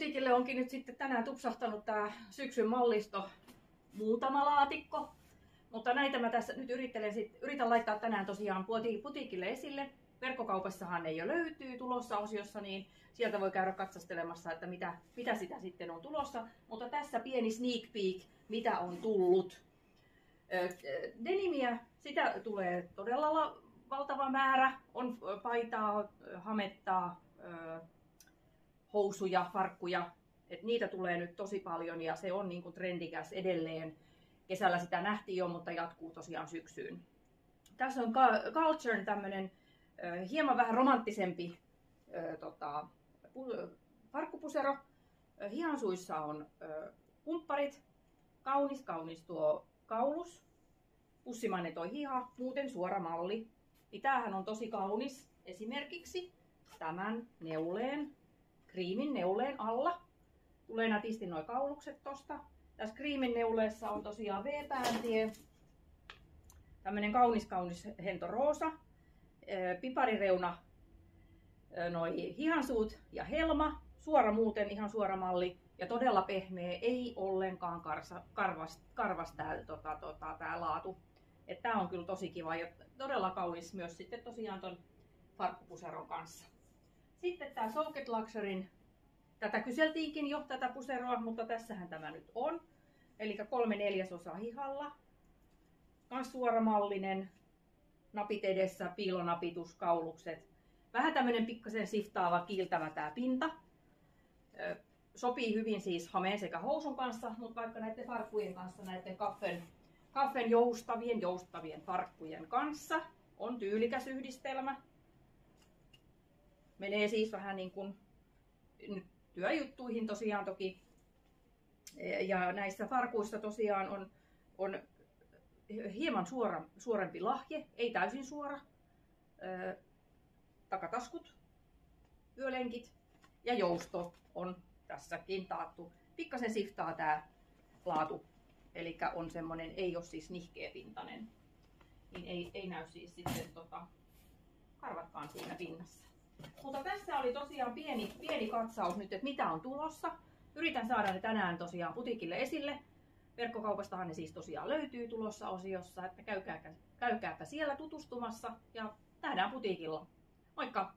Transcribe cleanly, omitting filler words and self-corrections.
putiikille onkin nyt sitten tänään tupsahtanut tää syksyn mallisto, muutama laatikko. Mutta näitä mä tässä nyt yritän laittaa tänään tosiaan putiikille esille. Verkkokaupassahan ne jo löytyy tulossa osiossa, niin sieltä voi käydä katsastelemassa, että mitä sitä sitten on tulossa. Mutta tässä pieni sneak peek, mitä on tullut. Denimiä, sitä tulee todella valtava määrä. On paitaa, hamettaa, housuja, farkkuja. Et niitä tulee nyt tosi paljon ja se on niinku trendikäs edelleen. Kesällä sitä nähtiin jo, mutta jatkuu tosiaan syksyyn. Tässä on Culturen tämmönen hieman vähän romanttisempi farkkupusero. Hihansuissa on pumpparit. Kaunis tuo kaulus. Pussimainen toi hiha, muuten suora malli. Niin tämähän on tosi kaunis. Esimerkiksi tämän neuleen, kriimin neuleen alla. Tulee nätisti nuo kaulukset tosta. Tässä kriimin neuleessa on tosiaan V-pääntie. Tämmönen kaunis hento roosa. Piparireuna, noi hihansuut ja helma. Suora muuten, ihan suora malli. Ja todella pehmeä, ei ollenkaan karvas tää laatu. Tää on kyllä tosi kiva ja todella kaunis myös sitten tosiaan ton farkkupuseron kanssa. Sitten tää Soket Luxuryn, tätä kyseltiinkin jo tätä puseroa, mutta tässähän tämä nyt on. Eli 3/4 hihalla. Kans suoramallinen, napit edessä, piilonapitus, kaulukset. Vähän tämmönen pikkasen siftaava, kiiltävä tää pinta. Sopii hyvin siis hameen sekä housun kanssa, mutta vaikka näiden farkkujen kanssa, näiden kaffen joustavien farkkujen kanssa on tyylikäs yhdistelmä. Menee siis vähän niin kuin nyt työjuttuihin tosiaan toki. Ja näissä farkuissa tosiaan on hieman suorempi lahje, ei täysin suora. Takataskut, yölenkit ja jousto on tässäkin taattu. Pikkasen siftaa tää laatu, eli on semmonen, ei ole siis nihkeäpintainen. Niin ei näy siis sitten karvatkaan siinä pinnassa. Mutta tässä oli tosiaan pieni katsaus nyt, että mitä on tulossa. Yritän saada ne tänään tosiaan putiikille esille. Verkkokaupastahan ne siis tosiaan löytyy tulossa osiossa, että käykääpä siellä tutustumassa ja nähdään putiikilla. Moikka!